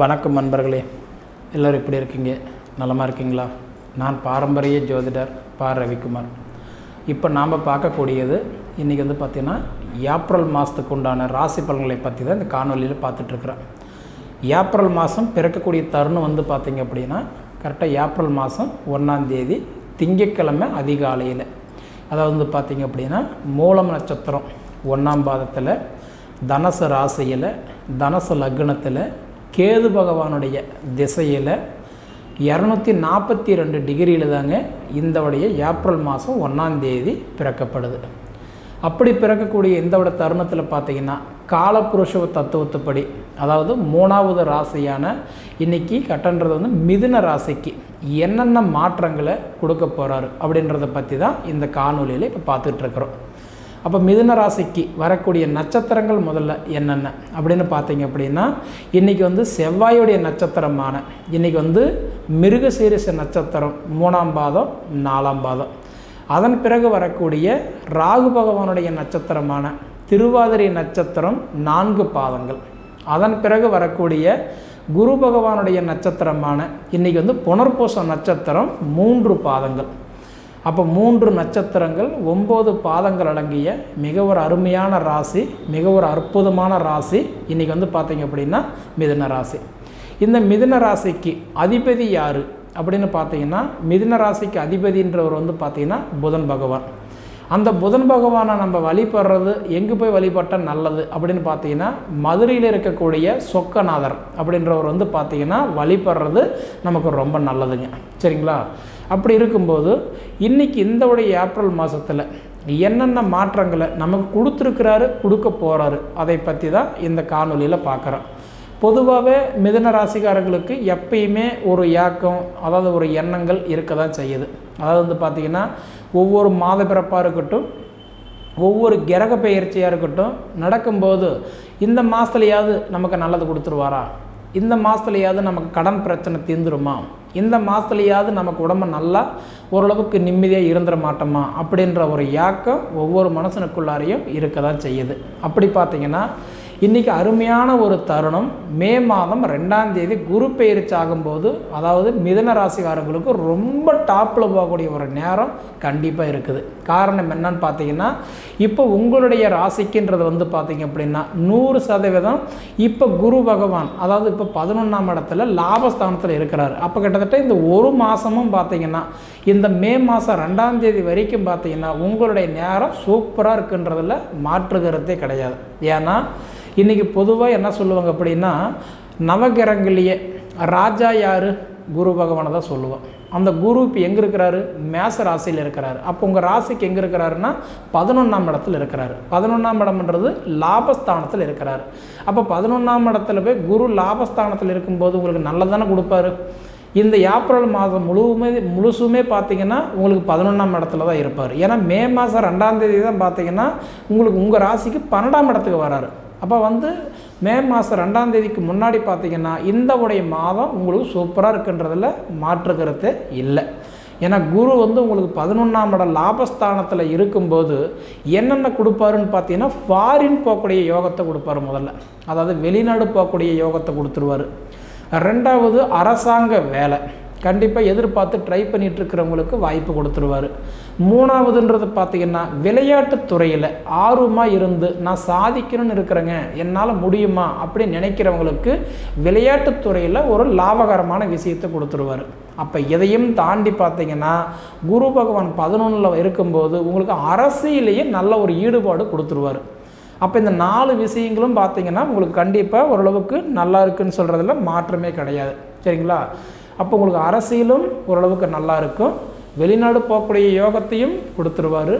வணக்கம் நண்பர்களே, எல்லோரும் எப்படி இருக்கீங்க? நலமாக இருக்கீங்களா? நான் பாரம்பரிய ஜோதிடர் ரவிக்குமார். இப்போ நாம் பார்க்கக்கூடியது இன்றைக்கி பார்த்திங்கன்னா ஏப்ரல் மாதத்துக்கு உண்டான ராசி பலன்களை பற்றி தான் இந்த காணொலியில் பார்த்துட்ருக்குறேன். ஏப்ரல் மாதம் பிறக்கக்கூடிய தருணம் பார்த்திங்க அப்படின்னா கரெக்டாக ஏப்ரல் மாதம் 1ஆம் தேதி திங்கட்கிழமை அதிகாலையில், அதாவது பார்த்திங்க அப்படின்னா மூலம் நட்சத்திரம் 1ஆம் பாதத்தில் தனுசு ராசியில் தனுசு லக்னத்தில் கேது பகவானுடைய திசையில் 242 டிகிரியில் தாங்க இந்தவுடைய ஏப்ரல் மாதம் 1ஆம் தேதி பிறக்கப்படுது. அப்படி பிறக்கக்கூடிய இந்தவுடைய தருணத்தில் பார்த்திங்கன்னா காலபுருஷ தத்துவத்துப்படி, அதாவது 3ஆவது ராசியான இன்றைக்கி கட்டன்றது மிதுன ராசிக்கு என்னென்ன மாற்றங்களை கொடுக்க போகிறாரு அப்படின்றத பற்றி தான் இந்த காணொலியில் இப்போ பார்த்துட்ருக்குறோம். அப்போ மிதுன ராசிக்கு வரக்கூடிய நட்சத்திரங்கள் முதல்ல என்னென்ன அப்படின்னு பார்த்தீங்க அப்படின்னா, இன்றைக்கி செவ்வாயுடைய நட்சத்திரமான இன்றைக்கி மிருகசீரிஷ நட்சத்திரம் 3ஆம் பாதம் 4ஆம் பாதம். அதன் பிறகு வரக்கூடிய ராகு பகவானுடைய நட்சத்திரமான திருவாதிரை நட்சத்திரம் 4 பாதங்கள். அதன் பிறகு வரக்கூடிய குரு பகவானுடைய நட்சத்திரமான இன்றைக்கி புனர்பூச நட்சத்திரம் 3 பாதங்கள். அப்போ 3 நட்சத்திரங்கள் 9 பாதங்கள் அடங்கிய மிக ஒரு அருமையான ராசி, மிக ஒரு அற்புதமான ராசி இன்றைக்கி பார்த்திங்க அப்படின்னா மிதுன ராசி. இந்த மிதுன ராசிக்கு அதிபதி யார் அப்படின்னு பார்த்தீங்கன்னா, மிதுன ராசிக்கு அதிபதின்றவர் பார்த்திங்கன்னா புதன் பகவான். அந்த புதன் பகவானை நம்ம வழிபடுறது எங்கே போய் வழிபட்டால் நல்லது அப்படின்னு பார்த்தீங்கன்னா, மதுரையில் இருக்கக்கூடிய சொக்கநாதர் அப்படின்றவர் பார்த்திங்கன்னா வழிபடுறது நமக்கு ரொம்ப நல்லதுங்க. சரிங்களா? அப்படி இருக்கும்போது இன்றைக்கி இந்தவுடைய ஏப்ரல் மாதத்தில் என்னென்ன மாற்றங்களை நமக்கு கொடுத்துருக்கிறாரு, கொடுக்க போகிறாரு, அதை பற்றி தான் இந்த காணொலியில் பார்க்குறோம். பொதுவாகவே மிதுன ராசிக்காரங்களுக்கு எப்பயுமே ஒரு ஏக்கம், அதாவது ஒரு எண்ணங்கள் இருக்க தான் செய்யுது. அதாவது பார்த்திங்கன்னா ஒவ்வொரு மாத பிறப்பாக இருக்கட்டும், ஒவ்வொரு கிரக பெயர்ச்சியாக இருக்கட்டும் நடக்கும்போது இந்த மாதத்துலையாவது நமக்கு நல்லது கொடுத்துருவாரா, இந்த மாதத்துலையாவது நமக்கு கடன் பிரச்சனை தீர்ந்துருமா, இந்த மாதத்துலையாவது நமக்கு உடம்பு நல்லா ஓரளவுக்கு நிம்மதியாக இருந்துட மாட்டோமா அப்படின்ற ஒரு ஏக்கம் ஒவ்வொரு மனுஷனுக்குள்ளாரையும் இருக்க தான் செய்யுது. அப்படி பார்த்திங்கன்னா இன்றைக்கி அருமையான ஒரு தருணம், மே மாதம் 2ஆம் தேதி குரு பெயர்ச்சி ஆகும்போது, அதாவது மிதுன ராசிக்காரங்களுக்கு ரொம்ப டாப்பில் போகக்கூடிய ஒரு நேரம் கண்டிப்பாக இருக்குது. காரணம் என்னன்னு பார்த்தீங்கன்னா, இப்போ உங்களுடைய ராசிக்குன்றது பார்த்திங்க அப்படின்னா 100% இப்போ குரு பகவான், அதாவது இப்போ 11ஆம் இடத்துல லாபஸ்தானத்தில் இருக்கிறார். அப்போ கிட்டத்தட்ட இந்த ஒரு மாதமும் பார்த்திங்கன்னா இந்த மே மாதம் 2ஆம் தேதி வரைக்கும் பார்த்திங்கன்னா உங்களுடைய நேரம் சூப்பராக இருக்குன்றதில் மாற்றுகிறதே கிடையாது. ஏன்னா இன்றைக்கி பொதுவாக என்ன சொல்லுவாங்க அப்படின்னா, நவகிரகங்களையே ராஜா யார், குரு பகவானை தான் சொல்லுவோம். அந்த குரு இப்போ எங்கே இருக்கிறாரு, மேச ராசியில் இருக்கிறாரு. அப்போ உங்கள் ராசிக்கு எங்கே இருக்கிறாருன்னா 11ஆம் இடத்துல இருக்கிறாரு. 11ஆம் இடம்ன்றது லாபஸ்தானத்தில் இருக்கிறாரு. அப்போ 11ஆம் இடத்துல போய் குரு லாபஸ்தானத்தில் இருக்கும்போது உங்களுக்கு நல்லதானே கொடுப்பாரு. இந்த ஏப்ரல் மாதம் முழுசுமே பார்த்திங்கன்னா உங்களுக்கு 11ஆம் இடத்துல தான் இருப்பார். ஏன்னா மே மாதம் 2ஆம் தேதி தான் பார்த்திங்கன்னா உங்களுக்கு உங்கள் ராசிக்கு 12ஆம் இடத்துக்கு வராரு. அப்போ மே மாதம் 2ஆம் தேதிக்கு முன்னாடி பார்த்திங்கன்னா இந்த உடைய மாதம் உங்களுக்கு சூப்பராக இருக்குன்றதில் மாற்றுக்கிறதே இல்லை. ஏன்னா குரு உங்களுக்கு 11ஆம் இடம் லாபஸ்தானத்தில் இருக்கும்போது என்னென்ன கொடுப்பாருன்னு பார்த்தீங்கன்னா, ஃபாரின் போகக்கூடிய யோகத்தை கொடுப்பாரு. முதல்ல அதாவது வெளிநாடு போகக்கூடிய யோகத்தை கொடுத்துருவார். 2வது அரசாங்க வேலை கண்டிப்பாக எதிர்பார்த்து ட்ரை பண்ணிகிட்ருக்கிறவங்களுக்கு வாய்ப்பு கொடுத்துருவார். 3வதுன்றது பார்த்திங்கன்னா விளையாட்டுத்துறையில் ஆர்வமாக இருந்து நான் சாதிக்கணும்னு இருக்கிறேங்க, என்னால் முடியுமா அப்படின்னு நினைக்கிறவங்களுக்கு விளையாட்டுத்துறையில் ஒரு லாபகரமான விஷயத்தை கொடுத்துருவார். அப்போ இதையும் தாண்டி பார்த்திங்கன்னா குரு பகவான் 11ல் இருக்கும்போது உங்களுக்கு அரசியலேயே நல்ல ஒரு ஈடுபாடு கொடுத்துருவார். அப்போ இந்த 4 விஷயங்களும் பார்த்திங்கன்னா உங்களுக்கு கண்டிப்பாக ஓரளவுக்கு நல்லா இருக்குன்னு சொல்கிறதுல மாற்றமே கிடையாது. சரிங்களா? அப்போ உங்களுக்கு அரசியலும் ஓரளவுக்கு நல்லா இருக்கும், வெளிநாடு போகக்கூடிய யோகத்தையும் கொடுத்துருவார்.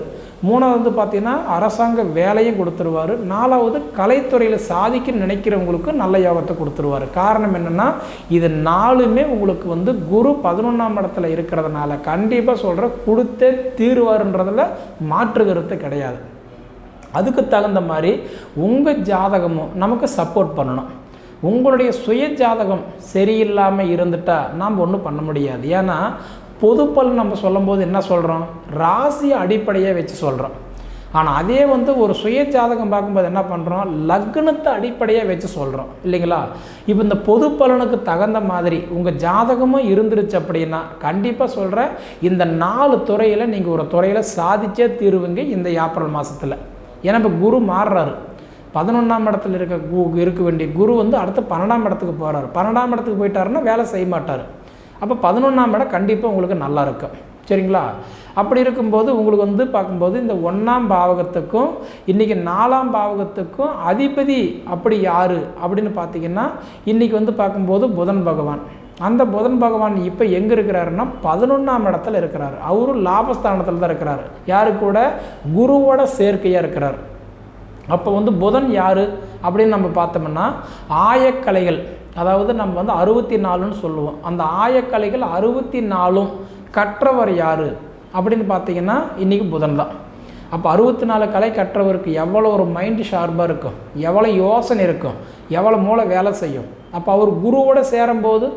3வது பார்த்திங்கன்னா அரசாங்க வேலையும் கொடுத்துருவார். 4வது கலைத்துறையில் சாதிக்க நினைக்கிறவங்களுக்கு நல்ல யோகத்தை கொடுத்துருவார். காரணம் என்னென்னா இது 4மே உங்களுக்கு குரு 11ஆம் இடத்துல இருக்கிறதுனால கண்டிப்பாக சொல்கிற கொடுத்தே தீர்வாருன்றதில் மாற்றுகிறது கிடையாது. அதுக்கு தகுந்த மாதிரி உங்கள் ஜாதகமும் நமக்கு சப்போர்ட் பண்ணணும். உங்களுடைய சுய ஜாதகம் சரியில்லாமல் இருந்துட்டால் நாம் ஒன்றும் பண்ண முடியாது. ஏன்னா பொதுப்பல் நம்ம சொல்லும்போது என்ன சொல்கிறோம், ராசியை அடிப்படையாக வச்சு சொல்கிறோம். ஆனால் அதே வந்து ஒரு சுய ஜாதகம் பார்க்கும்போது என்ன பண்ணுறோம், லக்னத்தை அடிப்படையாக வச்சு சொல்கிறோம் இல்லைங்களா. இப்போ இந்த பொது பலனுக்கு தகுந்த மாதிரி உங்கள் ஜாதகமும் இருந்துருச்சு அப்படின்னா கண்டிப்பாக சொல்கிறேன், இந்த 4 துறையில் நீங்கள் ஒரு துறையில் சாதிச்சே தீருவீங்க இந்த ஏப்ரல் மாதத்தில். ஏன்னா இப்போ குரு மாறுறாரு. 11ஆம் இடத்துல இருக்க வேண்டிய குரு வந்து அடுத்து 12ஆம் இடத்துக்கு போகிறார். 12ஆம் இடத்துக்கு போயிட்டாருன்னா வேலை செய்ய மாட்டார். அப்போ 11ஆம் இடம் கண்டிப்பாக உங்களுக்கு நல்லா இருக்கும் சரிங்களா. அப்படி இருக்கும்போது உங்களுக்கு வந்து பார்க்கும்போது இந்த 1ஆம் பாவகத்துக்கும் இன்றைக்கி 4ஆம் பாவகத்துக்கும் அதிபதி அப்படி யார் அப்படின்னு பார்த்தீங்கன்னா இன்றைக்கி வந்து பார்க்கும்போது புதன் பகவான். அந்த புதன் பகவான் இப்போ எங்கே இருக்கிறாருன்னா 11ஆம் இடத்துல இருக்கிறார். அவரும் லாபஸ்தானத்தில் தான் இருக்கிறார். யாரு கூட, குருவோட சேர்க்கையாக இருக்கிறார். அப்போ வந்து புதன் யார் அப்படின்னு நம்ம பார்த்தோம்னா ஆயக்கலைகள், அதாவது நம்ம வந்து 64ன்னு சொல்லுவோம். அந்த ஆயக்கலைகள் 64ம் கற்றவர் யார் அப்படின்னு பார்த்தீங்கன்னா இன்றைக்கி புதன் தான். அப்போ 64 கலை கற்றவருக்கு எவ்வளோ ஒரு மைண்டு ஷார்ப்பாக இருக்கும், எவ்வளோ யோசனை இருக்கும், எவ்வளோ மூளை வேலை செய்யும். அப்போ அவர் குருவோடு சேரும்போது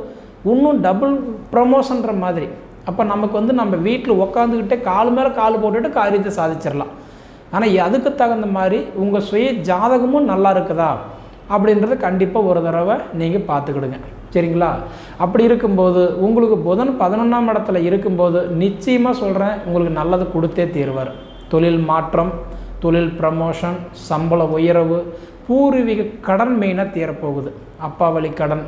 இன்னும் டபுள் ப்ரமோஷன்ற மாதிரி. அப்போ நமக்கு வந்து நம்ம வீட்டில் உக்காந்துக்கிட்டே கால் மேலே கால் போட்டுட்டு காரியத்தை சாதிச்சிடலாம். ஆனால் அதுக்கு தகுந்த மாதிரி உங்கள் சுய ஜாதகமும் நல்லா இருக்குதா அப்படின்றத கண்டிப்பாக ஒரு தடவை நீங்கள் பார்த்துக்கிடுங்க சரிங்களா. அப்படி இருக்கும்போது உங்களுக்கு புதன் 11ஆம் இடத்துல இருக்கும்போது நிச்சயமாக சொல்கிறேன், உங்களுக்கு நல்லது கொடுத்தே தீர்வார். தொழில் மாற்றம், தொழில் ப்ரமோஷன், சம்பள உயர்வு, பூர்வீக கடன் மெயினாக தீரப்போகுது. அப்பா வழி கடன்,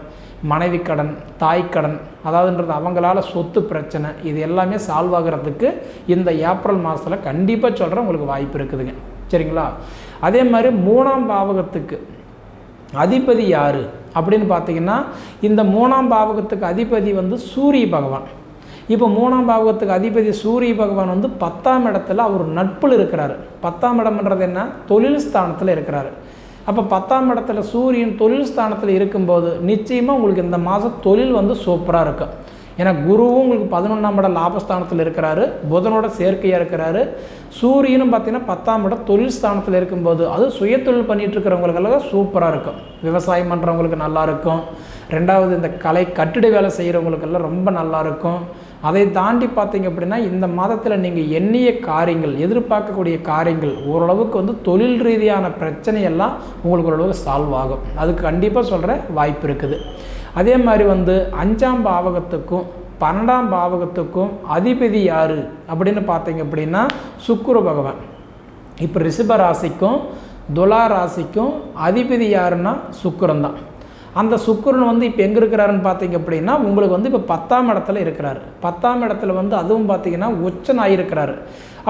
மனைவி கடன், தாய் கடன், அதாவதுன்றது அவங்களால சொத்து பிரச்சனை, இது எல்லாமே சால்வ் ஆகிறதுக்கு இந்த ஏப்ரல் மாதத்தில் கண்டிப்பாக சொல்கிறேன் உங்களுக்கு வாய்ப்பு இருக்குதுங்க சரிங்களா. அதே மாதிரி 3ஆம் பாவகத்துக்கு அதிபதி யார் அப்படின்னு பார்த்தீங்கன்னா இந்த 3ஆம் பாவகத்துக்கு அதிபதி வந்து சூரிய பகவான். இப்போ 3ஆம் பாவகத்துக்கு அதிபதி சூரிய பகவான் வந்து 10ஆம் இடத்துல அவர் நட்பில் இருக்கிறாரு. 10ஆம் இடம்ன்றது என்ன, தொழில் ஸ்தானத்தில் இருக்கிறாரு. அப்போ 10ஆம் இடத்துல சூரியன் தொழில் ஸ்தானத்தில் இருக்கும்போது நிச்சயமாக உங்களுக்கு இந்த மாதம் தொழில் வந்து சூப்பராக இருக்கும். ஏன்னா குருவும் உங்களுக்கு 11ஆம் இடம் லாபஸ்தானத்தில் இருக்கிறாரு, புதனோட சேர்க்கையாக இருக்கிறாரு. சூரியனும் பார்த்திங்கன்னா 10ஆம் இடம் தொழில் ஸ்தானத்தில் இருக்கும்போது அது சுய தொழில் பண்ணிகிட்டு இருக்கிறவங்களுக்கெல்லாம் சூப்பராக இருக்கும். விவசாயம் பண்ணுறவங்களுக்கு நல்லாயிருக்கும். ரெண்டாவது இந்த கலை கட்டிட வேலை செய்கிறவங்களுக்கெல்லாம் ரொம்ப நல்லாயிருக்கும். அதை தாண்டி பார்த்திங்க அப்படின்னா இந்த மாதத்தில் நீங்கள் எண்ணிய காரியங்கள், எதிர்பார்க்கக்கூடிய காரியங்கள் ஓரளவுக்கு வந்து தொழில் ரீதியான பிரச்சனையெல்லாம் உங்களுக்கு ஓரளவுக்கு சால்வ் ஆகும். அதுக்கு கண்டிப்பாக சொல்கிற வாய்ப்பு இருக்குது. அதே மாதிரி வந்து 5ஆம் பாவகத்துக்கும் 12ஆம் பாவகத்துக்கும் அதிபதி யார் அப்படின்னு பார்த்தீங்க அப்படின்னா சுக்கிர பகவான். இப்போ ரிஷப ராசிக்கும் துலா ராசிக்கும் அதிபதி யாருன்னா சுக்கிரன் தான். அந்த சுக்கிரன் வந்து இப்போ எங்கே இருக்கிறாருன்னு பார்த்தீங்க அப்படின்னா உங்களுக்கு வந்து இப்போ 10ஆம் இடத்துல இருக்கிறாரு. 10ஆம் இடத்துல வந்து அதுவும் பார்த்தீங்கன்னா உச்சனாக இருக்கிறாரு.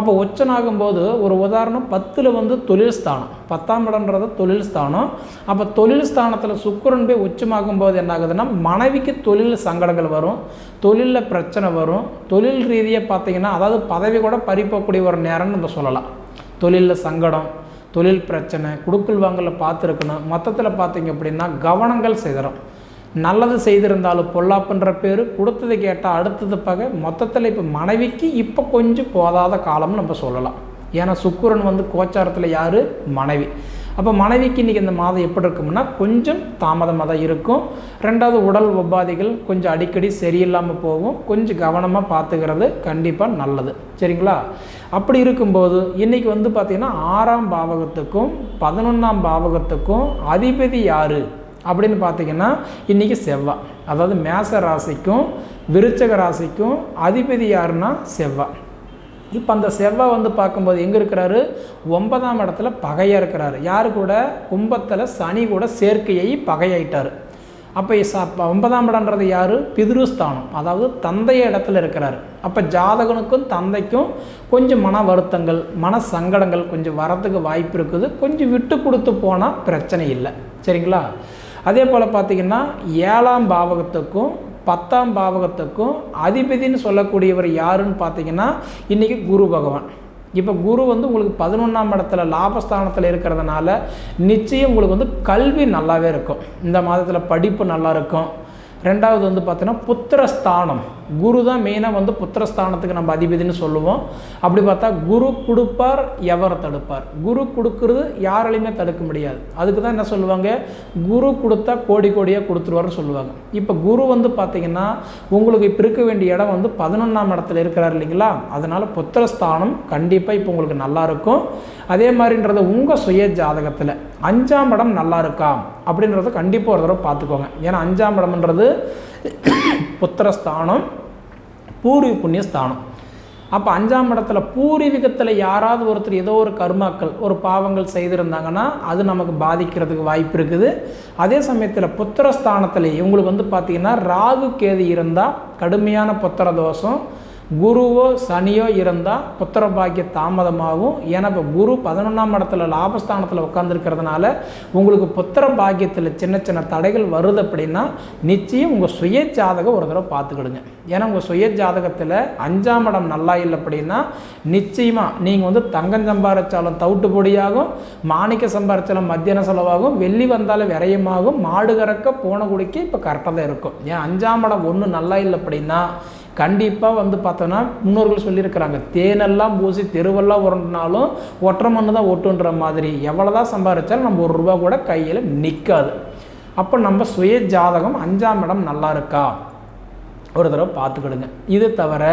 அப்போ உச்சனாகும்போது ஒரு உதாரணம் 10ல் வந்து தொழில் ஸ்தானம், 10ஆம் இடம்ன்றது தொழில் ஸ்தானம். அப்போ தொழில் ஸ்தானத்தில் சுக்கிரன் போய் உச்சமாகும்போது என்ன ஆகுதுன்னா மனைவிக்கு தொழில் சங்கடங்கள் வரும், தொழிலில் பிரச்சனை வரும். தொழில் ரீதியாக பார்த்தீங்கன்னா அதாவது பதவி கூட பறிப்போக்கூடிய ஒரு நேரம்னு நம்ம சொல்லலாம். தொழிலில் சங்கடம், தொழில் பிரச்சனை, குடுக்கல் வாங்கல பார்த்துருக்கணும். மொத்தத்தில் பார்த்தீங்க அப்படின்னா கவனங்கள் சிதறும். நல்லது செய்திருந்தாலும் பொல்லாப்புன்ற பேர், கொடுத்தது கேட்டால் அடுத்தது பகை. மொத்தத்தில் இப்போ மனைவிக்கு இப்போ கொஞ்சம் போதாத காலம்னு நம்ம சொல்லலாம். ஏன்னா சுக்கிரன் வந்து கோச்சாரத்தில் யார், மனைவி. அப்போ மனைவிக்கு இன்றைக்கி இந்த மாதம் எப்படி இருக்கும்னா கொஞ்சம் தாமதமாக தான் இருக்கும். ரெண்டாவது உடல் உபாதைகள் கொஞ்சம் அடிக்கடி சரியில்லாமல் போகும். கொஞ்சம் கவனமாக பார்த்துக்கிறது கண்டிப்பாக நல்லது சரிங்களா. அப்படி இருக்கும்போது இன்றைக்கி வந்து பார்த்திங்கன்னா 6ஆம் பாவகத்துக்கும் 11ஆம் பாவகத்துக்கும் அதிபதி யார் அப்படின்னு பார்த்தீங்கன்னா இன்றைக்கி செவ்வாய். அதாவது மேச ராசிக்கும் விருச்சக ராசிக்கும் அதிபதி யாருன்னா செவ்வாய். இப்போ அந்த செவ்வாய் வந்து பார்க்கும்போது எங்கே இருக்கிறாரு, 9ஆம் இடத்துல பகையாக இருக்கிறாரு. யார் கூட, கும்பத்தில் சனி கூட சேர்க்கையை பகையாயிட்டார். அப்போ 9ஆம் இடம்ன்றது யார், பிதுருஸ்தானம், அதாவது தந்தைய இடத்துல இருக்கிறார். அப்போ ஜாதகனுக்கும் தந்தைக்கும் கொஞ்சம் மன வருத்தங்கள், மன சங்கடங்கள் கொஞ்சம் வரத்துக்கு வாய்ப்பு இருக்குது. கொஞ்சம் விட்டு கொடுத்து போனால் பிரச்சனை இல்லை சரிங்களா. அதே போல் பார்த்திங்கன்னா 7ஆம் பாவகத்துக்கும் 10ஆம் பாவகத்துக்கும் அதிபதினு சொல்லக்கூடியவர் யாருன்னு பார்த்தீங்கன்னா இன்றைக்கி குரு பகவான். இப்போ குரு வந்து உங்களுக்கு 11ஆம் இடத்துல லாபஸ்தானத்தில் இருக்கிறதுனால நிச்சயம் உங்களுக்கு வந்து கல்வி நல்லாவே இருக்கும். இந்த மாதத்தில் படிப்பு நல்லா இருக்கும். ரெண்டாவது வந்து பார்த்தீங்கன்னா புத்திரஸ்தானம், குரு தான் மெயினாக வந்து புத்திரஸ்தானத்துக்கு நம்ம அதிபதினு சொல்லுவோம். அப்படி பார்த்தா குரு கொடுப்பார், எவர் தடுப்பார்? குரு கொடுக்கறது யாராலையுமே தடுக்க முடியாது. அதுக்கு தான் என்ன சொல்லுவாங்க, குரு கொடுத்தா கோடி கோடியாக கொடுத்துருவார்னு சொல்லுவாங்க. இப்போ குரு வந்து பார்த்திங்கன்னா உங்களுக்கு இப்போ இருக்க வேண்டிய இடம் வந்து 11ஆம் இடத்துல இருக்கிறார் இல்லைங்களா, அதனால் புத்திரஸ்தானம் கண்டிப்பாக இப்போ உங்களுக்கு நல்லாயிருக்கும். அதே மாதிரின்றது உங்கள் சுய ஜாதகத்தில் 5ஆம் இடம் நல்லா இருக்கா அப்படின்றத கண்டிப்பாக ஒரு தடவை பார்த்துக்கோங்க. ஏன்னா 5ஆம் இடம்ன்றது புத்திரஸ்தானம், பூர்வீக புண்ணியஸ்தானம். அப்போ 5ஆம் இடத்துல பூர்வீகத்தில் யாராவது ஒருத்தர் ஏதோ ஒரு கர்மாக்கள், ஒரு பாவங்கள் செய்திருந்தாங்கன்னா அது நமக்கு பாதிக்கிறதுக்கு வாய்ப்பு இருக்குது. அதே சமயத்தில் புத்திரஸ்தானத்தில் உங்களுக்கு வந்து பார்த்திங்கன்னா ராகு கேது இருந்தால் கடுமையான புத்திர தோஷம், குருவோ சனியோ இருந்தால் புத்திர பாக்கிய தாமதமாகும். ஏன்னா இப்போ குரு 11ஆம் இடத்துல லாபஸ்தானத்தில் உட்காந்துருக்கிறதுனால உங்களுக்கு புத்திர பாக்கியத்தில் சின்ன சின்ன தடைகள் வருது. அப்படின்னா நிச்சயம் உங்கள் சுய ஜாதகம் ஒரு தடவை பார்த்துக்கிடுங்க. ஏன்னா உங்கள் சுய ஜாதகத்தில் 5ஆம் இடம் நல்லா இல்லை அப்படின்னா நிச்சயமாக நீங்கள் வந்து தங்கம் சம்பாதிச்சாலும் தவிட்டு பொடியாகும், மாணிக்க சம்பாதிச்சாலும் மத்தியான செலவாகும், வெள்ளி வந்தாலும் விரயமாகும், மாடு கறக்க போன குடிக்கு இப்போ கரெக்டாக தான் இருக்கும். ஏன் 5ஆம் இடம் ஒன்றும் நல்லா இல்லை அப்படின்னா கண்டிப்பாக வந்து பார்த்தோன்னா முன்னோர்கள் சொல்லியிருக்கிறாங்க, தேனெல்லாம் பூசி தெருவெல்லாம் உரண்டினாலும் ஒற்றை மண்ணு தான் ஒட்டுன்ற மாதிரி எவ்வளோ தான் சம்பாதிச்சாலும் நம்ம ₹1 கூட கையில் நிற்காது. அப்போ நம்ம சுய ஜாதகம் 5ஆம் இடம் நல்லா இருக்கா ஒரு தடவை பார்த்துக்கிடுங்க. இது தவிர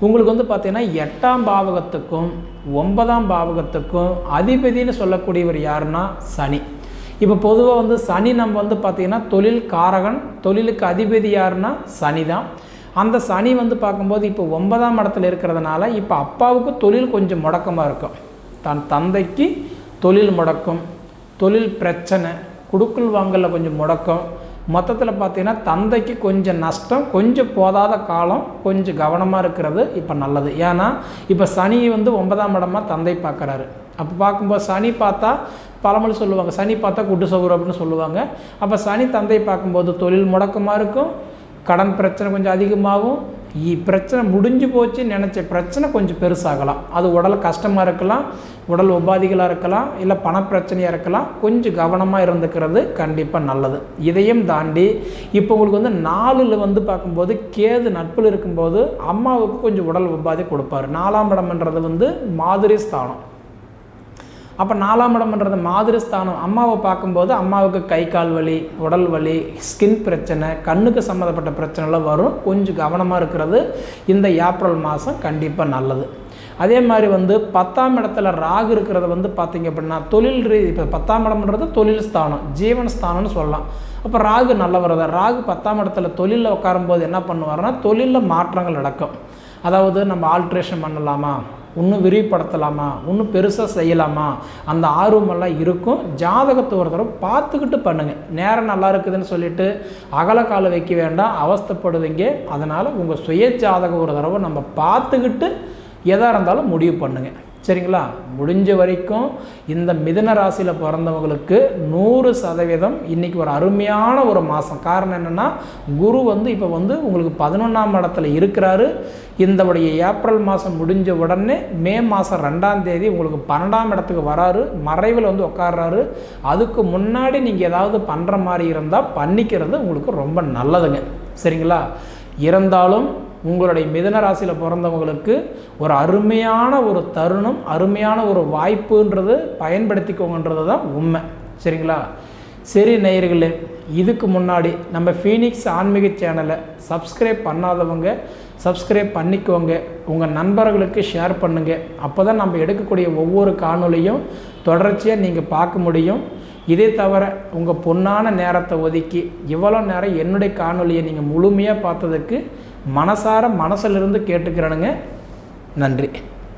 உங்களுக்கு வந்து பார்த்திங்கன்னா 8ஆம் பாவகத்துக்கும் 9ஆம் பாவகத்துக்கும் அதிபதினு சொல்லக்கூடியவர் யாருன்னா சனி. இப்போ பொதுவாக வந்து சனி நம்ம வந்து பார்த்திங்கன்னா தொழில் காரகன், தொழிலுக்கு அதிபதி யாருன்னா சனி தான். அந்த சனி வந்து பார்க்கும்போது இப்போ 9ஆம் இடத்துல இருக்கிறதுனால இப்போ அப்பாவுக்கு தொழில் கொஞ்சம் முடக்கமாக இருக்கும். தன் தந்தைக்கு தொழில் முடக்கம், தொழில் பிரச்சனை, குடுக்கல் வாங்கலில் கொஞ்சம் முடக்கம், மொத்தத்தில் பார்த்திங்கன்னா தந்தைக்கு கொஞ்சம் நஷ்டம், கொஞ்சம் போதாத காலம், கொஞ்சம் கவனமாக இருக்கிறது இப்போ நல்லது. ஏன்னா இப்போ சனி வந்து 9ஆம் இடமா தந்தை பார்க்குறாரு. அப்போ பார்க்கும்போது சனி பார்த்தா பழமொழி சொல்லுவாங்க, சனி பார்த்தா குட்டு சவுறு அப்படின்னு சொல்லுவாங்க. அப்போ சனி தந்தை பார்க்கும்போது தொழில் முடக்கமாக இருக்கும், கடன் பிரச்சனை கொஞ்சம் அதிகமாகும், பிரச்சனை முடிஞ்சு போச்சு நினச்ச பிரச்சனை கொஞ்சம் பெருசாகலாம். அது உடல் கஷ்டமாக இருக்கலாம், உடல் உபாதிகளாக இருக்கலாம், இல்லை பணப்பிரச்சனையாக இருக்கலாம். கொஞ்சம் கவனமாக இருந்துக்கிறது கண்டிப்பாக நல்லது. இதையும் தாண்டி இப்போ உங்களுக்கு வந்து 4ல் வந்து பார்க்கும்போது கேது நட்பில் இருக்கும்போது அம்மாவுக்கு கொஞ்சம் உடல் உபாதி கொடுப்பார். 4ஆம் இடம்ன்றது வந்து மாதிரி ஸ்தானம். அப்போ 4ஆம் இடம்ன்றது மாதிரி ஸ்தானம். அம்மாவை பார்க்கும்போது அம்மாவுக்கு கை கால் வலி, உடல் வலி, ஸ்கின் பிரச்சனை, கண்ணுக்கு சம்மந்தப்பட்ட பிரச்சனைலாம் வரும். கொஞ்சம் கவனமாக இருக்கிறது இந்த ஏப்ரல் மாதம் கண்டிப்பாக நல்லது. அதே மாதிரி வந்து 10ஆம் இடத்துல ராகு இருக்கிறத வந்து பார்த்திங்க அப்படின்னா தொழில் இப்போ 10ஆம் இடம்ன்றது தொழில் ஸ்தானம், ஜீவன் ஸ்தானம்னு சொல்லலாம். அப்போ ராகு நல்லவர் தான். ராகு 10ஆம் இடத்துல தொழிலில் உட்காரும்போது என்ன பண்ணுவார்னா தொழிலில் மாற்றங்கள் நடக்கும். அதாவது நம்ம ஆல்ட்ரேஷன் பண்ணலாமா, இன்னும் விரிவுபடுத்தலாமா, இன்னும் பெருசாக செய்யலாமா, அந்த ஆர்வமெல்லாம் இருக்கும். ஜாதகத்தை ஒரு தடவை பார்த்துக்கிட்டு பண்ணுங்கள். நேரம் நல்லா இருக்குதுன்னு சொல்லிவிட்டு அகல கால வைக்க வேண்டாம், அவஸ்தைப்படுவீங்க. அதனால் உங்கள் சுய ஜாதகம் ஒரு தடவை நம்ம பார்த்துக்கிட்டு எதாக இருந்தாலும் முடிவு பண்ணுங்கள். சரிங்களா? முடிஞ்ச வரைக்கும் இந்த மிதுன ராசியில் பிறந்தவங்களுக்கு 100% இன்றைக்கி ஒரு அருமையான ஒரு மாதம். காரணம் என்னென்னா குரு வந்து இப்போ வந்து உங்களுக்கு 11ஆம் இடத்துல இருக்கிறாரு. இந்தவுடைய ஏப்ரல் மாதம் முடிஞ்ச உடனே மே மாதம் 2ஆம் தேதி உங்களுக்கு 12ஆம் இடத்துக்கு வராரு, மறைவில் வந்து உட்கார்றாரு. அதுக்கு முன்னாடி நீங்கள் ஏதாவது பண்ணுற மாதிரி இருந்தால் பண்ணிக்கிறது உங்களுக்கு ரொம்ப நல்லதுங்க. சரிங்களா? இருந்தாலும் உங்களுடைய மிதுன ராசியில் பிறந்தவங்களுக்கு ஒரு அருமையான ஒரு தருணம், அருமையான ஒரு வாய்ப்புன்றது பயன்படுத்திக்கோங்கன்றது தான் உண்மை. சரிங்களா? சரி நேயர்களே, இதுக்கு முன்னாடி நம்ம ஃபீனிக்ஸ் ஆன்மீக சேனலை சப்ஸ்கிரைப் பண்ணாதவங்க சப்ஸ்கிரைப் பண்ணிக்கோங்க. உங்கள் நண்பர்களுக்கு ஷேர் பண்ணுங்கள். அப்போ தான் நம்ம எடுக்கக்கூடிய ஒவ்வொரு காணொலியும் தொடர்ச்சியாக நீங்கள் பார்க்க முடியும். இதே தவிர உங்கள் பொன்னான நேரத்தை ஒதுக்கி இவ்வளோ நேரம் என்னுடைய காணொலியை நீங்கள் முழுமையாக பார்த்ததுக்கு மனசார மனசிலிருந்து கேட்டுக்கிறேனுங்க. நன்றி.